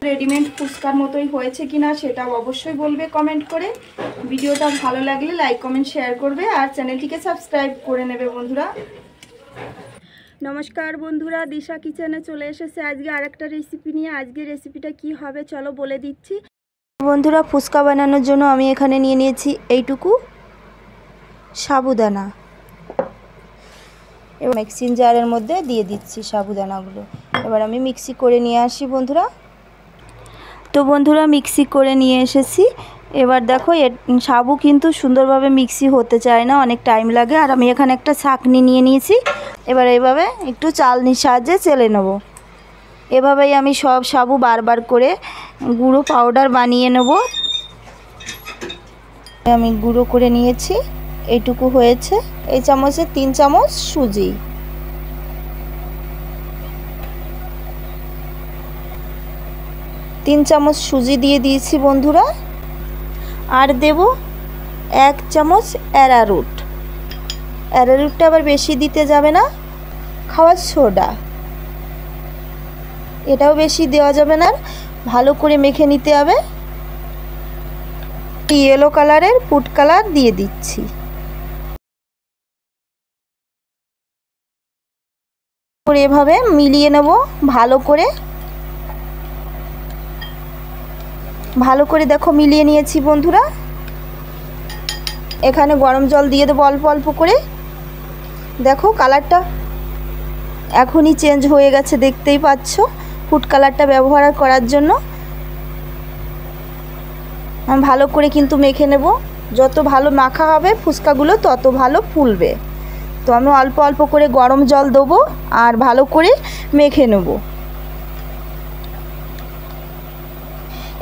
Readymade ফুচকার মতোই হয়েছে কিনা সেটাও অবশ্যই বলবে কমেন্ট করে। ভিডিওটা ভালো লাগলে লাইক কমেন্ট শেয়ার করবে আর চ্যানেলটিকে সাবস্ক্রাইব করে নেবে বন্ধুরা। নমস্কার বন্ধুরা, দিশা কিচেনে চলে এসেছে আজকে আরেকটা রেসিপি নিয়ে। আজকে রেসিপিটা কি হবে চলো বলে দিচ্ছি বন্ধুরা। ফুচকা বানানোর জন্য আমি এখানে নিয়ে নিয়েছি এইটুকু সাবুদানা। এবার মিক্সিং জারের মধ্যে দিয়ে দিচ্ছি সাবুদানাগুলো। এবার আমি মিক্সি করে নিয়ে আসি বন্ধুরা। তো বন্ধুরা মিক্সি করে নিয়ে এসেছি। এবার দেখো সাবু কিন্তু সুন্দরভাবে মিক্সি হতে চায় না, অনেক টাইম লাগে। আর আমি এখানে একটা ছাঁকনি নিয়ে নিয়েছি। এবার এইভাবে একটু চালনির সাহায্যে চেলে নেব। এভাবেই আমি সব সাবু বারবার করে গুঁড়ো পাউডার বানিয়ে নেব। আমি গুঁড়ো করে নিয়েছি, এইটুকু হয়েছে। এই চামচে 3 চামচ সুজি, 3 চামচ সুজি দিয়ে দিয়েছি বন্ধুরা। আর দেব 1 চামচ অ্যারারুট। অ্যারারুটটা আবার বেশি দিতে যাবে না। খাওয়ার সোডা, এটাও বেশি দেওয়া যাবে না। ভালো করে মেখে নিতে হবে। ইয়েলো কালারের ফুড কালার দিয়ে দিচ্ছি। এভাবে মিলিয়ে নেব ভালো করে। দেখো মিলিয়ে নিয়েছি বন্ধুরা। এখানে গরম জল দিয়ে দেবো অল্প অল্প করে। দেখো কালারটা এখনই চেঞ্জ হয়ে গেছে, দেখতেই পাচ্ছ। ফুড কালারটা ব্যবহার করার জন্য আমি ভালো করে কিন্তু মেখে নেব। যত ভালো মাখা হবে ফুচকাগুলো তত ভালো ফুলবে। তো আমি অল্প অল্প করে গরম জল দেবো আর ভালো করে মেখে নেব।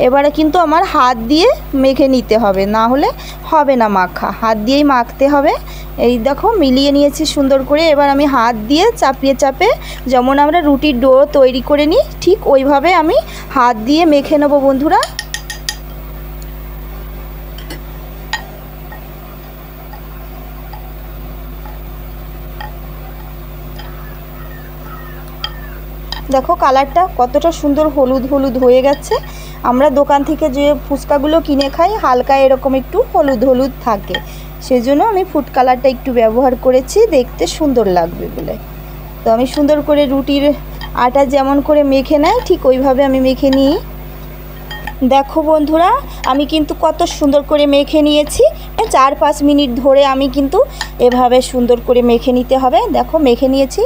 এবারে কিন্তু আমার হাত দিয়ে মেখে নিতে হবে, না হলে হবে না মাখা। হাত দিয়েই মাখতে হবে। এই দেখো মিলিয়ে নিয়েছি সুন্দর করে। এবার আমি হাত দিয়ে চাপিয়ে চাপে, যেমন আমরা রুটির ডো তৈরি করে নিই ঠিক ওইভাবে আমি হাত দিয়ে মেখে নেব বন্ধুরা। দেখো কালারটা কতটা সুন্দর হলুদ হলুদ হয়ে গেছে। আমরা দোকান থেকে যে ফুচকাগুলো কিনে খাই হালকা এরকম একটু হলুদ হলুদ থাকে, সেজন্য আমি ফুড কালারটা একটু ব্যবহার করেছি, দেখতে সুন্দর লাগবে বলে। তো আমি সুন্দর করে রুটির আটা যেমন করে মেখে নেয় ঠিক ওইভাবে আমি মেখে নিই। দেখো বন্ধুরা আমি কিন্তু কত সুন্দর করে মেখে নিয়েছি। 4-5 মিনিট ধরে আমি কিন্তু এভাবে সুন্দর করে মেখে নিতে হবে। দেখো মেখে নিয়েছি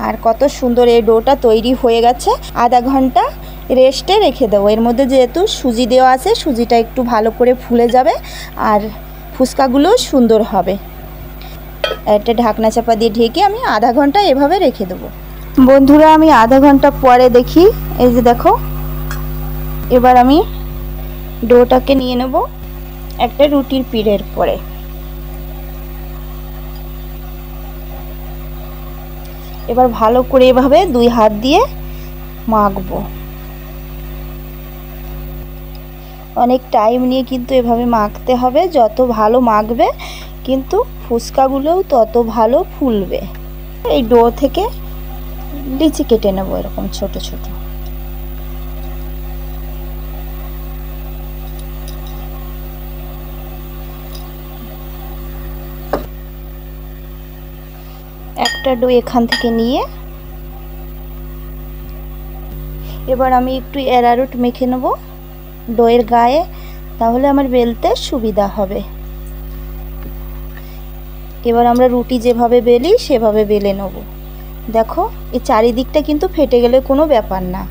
আর কত সুন্দর এই ডোটা তৈরি হয়ে গেছে। আধা ঘন্টা রেস্টে রেখে দেবো। এর মধ্যে যেহেতু সুজি দেওয়া আছে, সুজিটা একটু ভালো করে ফুলে যাবে আর ফুচকাগুলো সুন্দর হবে। একটা ঢাকনা চাপা দিয়ে ঢেকে আমি আধা ঘন্টা এভাবে রেখে দেবো বন্ধুরা। আমি আধা ঘন্টা পরে দেখি, এই যে দেখো। এবার আমি ডোটাকে নিয়ে নেব একটা রুটির পিড়ের পরে। এবার ভালো করে এভাবে 2 হাত দিয়ে মাখবো। অনেক টাইম নিয়ে কিন্তু এভাবে মাখতে হবে। যত ভালো মাখবে কিন্তু ফুচকাগুলোও তত ভালো ফুলবে। এই ডো থেকে লিচি কেটে নেব এরকম ছোট ছোট। একটা ডো এখান থেকে নিয়ে এবার আমি একটু অ্যারারুট মেখে নেব ডোয়ের গায়ে, তাহলে আমার বেলতে সুবিধা হবে। এবার আমরা রুটি যেভাবে বেলি সেভাবে বেলে নেব। দেখো এই চারিদিকটা কিন্তু ফেটে গেলে কোনো ব্যাপার না।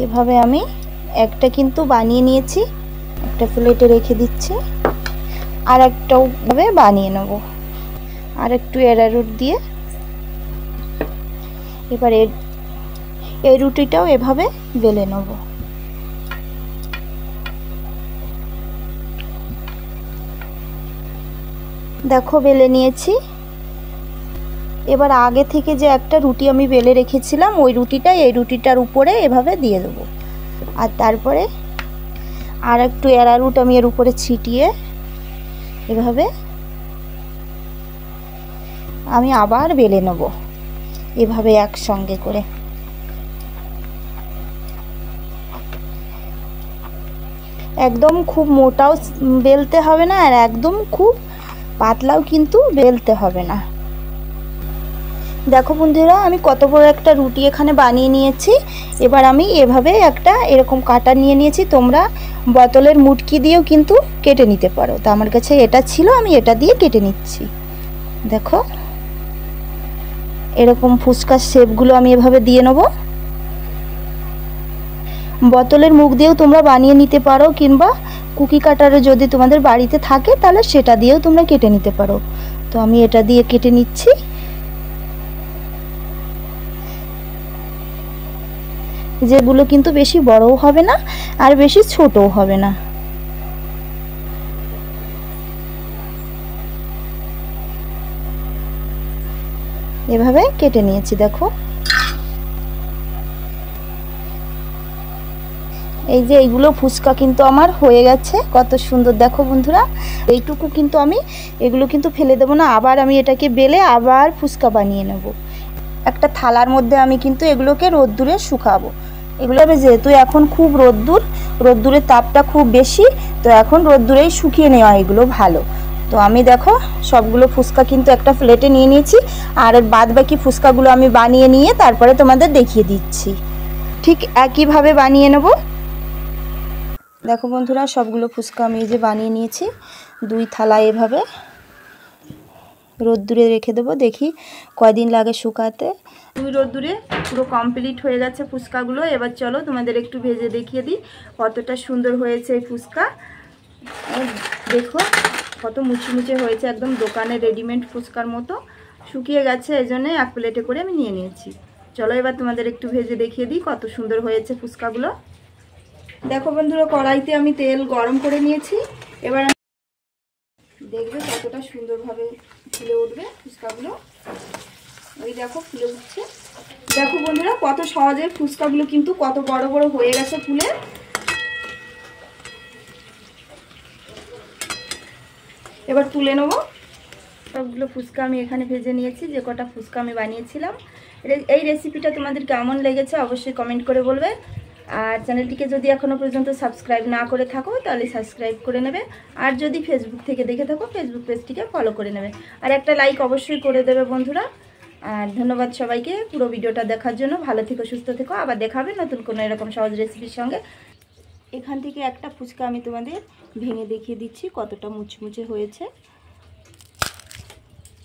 এভাবে আমি একটা কিন্তু বানিয়ে নিয়েছি, একটা প্লেটে রেখে দিচ্ছি। আর একটাও ভাবে বানিয়ে নেব আর একটু অ্যারারুট দিয়ে। এবার এই রুটিটাও এভাবে বেলে নেব। দেখো বেলে নিয়েছি। এবার আগে থেকে যে একটা রুটি আমি বেলে রেখেছিলাম ওই রুটিটা এই রুটিটার উপরে এভাবে দিয়ে দেবো। আর তারপরে আর একটু অ্যারারুট আমি এর উপরে ছিটিয়ে এভাবে আমি আবার বেলে নেব এভাবে একসঙ্গে করে। একদম খুব মোটাও বেলতে হবে না, আর একদম খুব পাতলাও কিন্তু বেলতে হবে না। দেখো বন্ধুরা, আমি কত বড় একটা রুটি এখানে বানিয়ে নিয়েছি। এবার আমি এভাবে একটা এরকম কাটা নিয়ে নিয়েছি। তোমরা বোতলের মুটকি দিয়েও কিন্তু কেটে নিতে পারো, তো আমার কাছে এটা ছিল, আমি এটা দিয়ে কেটে নিচ্ছি। দেখো এরকম ফুচকার শেপগুলো আমি এভাবে দিয়ে নেব। বোতলের মুখ দিয়েও তোমরা বানিয়ে নিতে পারো, কিংবা কুকি কাটারে যদি তোমাদের বাড়িতে থাকে তাহলে সেটা দিয়েও তোমরা কেটে নিতে পারো। তো আমি এটা দিয়ে কেটে নিচ্ছি। যেগুলো কিন্তু বেশি বড়ও হবে না আর বেশি ছোটও হবে না। এভাবে কেটে নিয়েছি। দেখো এই যে এইগুলো ফুচকা কিন্তু আমার হয়ে গেছে, কত সুন্দর। দেখো বন্ধুরা, এইটুকু কিন্তু আমি এগুলো কিন্তু ফেলে দেবো না, আবার আমি এটাকে বেলে আবার ফুচকা বানিয়ে নেব। একটা থালার মধ্যে আমি কিন্তু এগুলোকে রোদ্দুরে শুকাবো। এগুলো যেহেতু এখন খুব রোদ্দুরের তাপটা খুব বেশি, তো এখন রোদ্দুরেই শুকিয়ে নেওয়া এগুলো ভালো। তো আমি দেখো সবগুলো ফুচকা কিন্তু একটা প্লেটে নিয়ে নিয়েছি, আর বাদ বাকি ফুচকাগুলো আমি বানিয়ে নিয়ে তারপরে তোমাদের দেখিয়ে দিচ্ছি। ঠিক একইভাবে বানিয়ে নেব। দেখো বন্ধুরা, সবগুলো ফুচকা আমি এই যে বানিয়ে নিয়েছি। 2 থালা এভাবে রোদ্দুরে রেখে দেবো, দেখি কয়দিন লাগে শুকাতে। 2 রোদ্দুরে পুরো কমপ্লিট হয়ে গেছে ফুচকাগুলো। এবার চলো তোমাদের একটু ভেজে দেখিয়ে দিই কতটা সুন্দর হয়েছে এই ফুচকা। দেখো কত মুচমুচে হয়েছে, একদম দোকানে রেডিমেড ফুচকার মতো শুকিয়ে গেছে, এই জন্যে এক প্লেটে করে আমি নিয়ে নিয়েছি। চলো এবার তোমাদের একটু ভেজে দেখিয়ে দিই কত সুন্দর হয়েছে ফুচকাগুলো। দেখো বন্ধুরা, কড়াইতে আমি তেল গরম করে নিয়েছি। এবার দেখবে কতটা সুন্দরভাবে ফুলে উঠবে ফুচকাগুলো। ওই দেখো ফুলে উঠছে। দেখো বন্ধুরা, কত সহজে ফুচকাগুলো কিন্তু কত বড় বড় হয়ে গেছে ফুলে। এবার তুলে নেবো। সবগুলো ফুচকা আমি এখানে ভেজে নিয়েছি, যে কটা ফুচকা আমি বানিয়েছিলাম। এই রেসিপিটা তোমাদের কেমন লেগেছে অবশ্যই কমেন্ট করে বলবে। আর চ্যানেলটিকে যদি এখনও পর্যন্ত সাবস্ক্রাইব না করে থাকো তাহলে সাবস্ক্রাইব করে নেবে। আর যদি ফেসবুক থেকে দেখে থাকো ফেসবুক পেজটিকে ফলো করে নেবে। আর একটা লাইক অবশ্যই করে দেবে বন্ধুরা। আর ধন্যবাদ সবাইকে পুরো ভিডিওটা দেখার জন্য। ভালো থেকো, সুস্থ থেকো, আবার দেখাবে নতুন কোনো এরকম সহজ রেসিপির সঙ্গে। এখান থেকে একটা ফুচকা আমি তোমাদের ভেঙে দেখিয়ে দিচ্ছি কতটা মুচমুচে হয়েছে।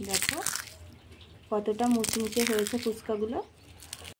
দেখো কতটা মুচমুচে হয়েছে ফুচকাগুলো।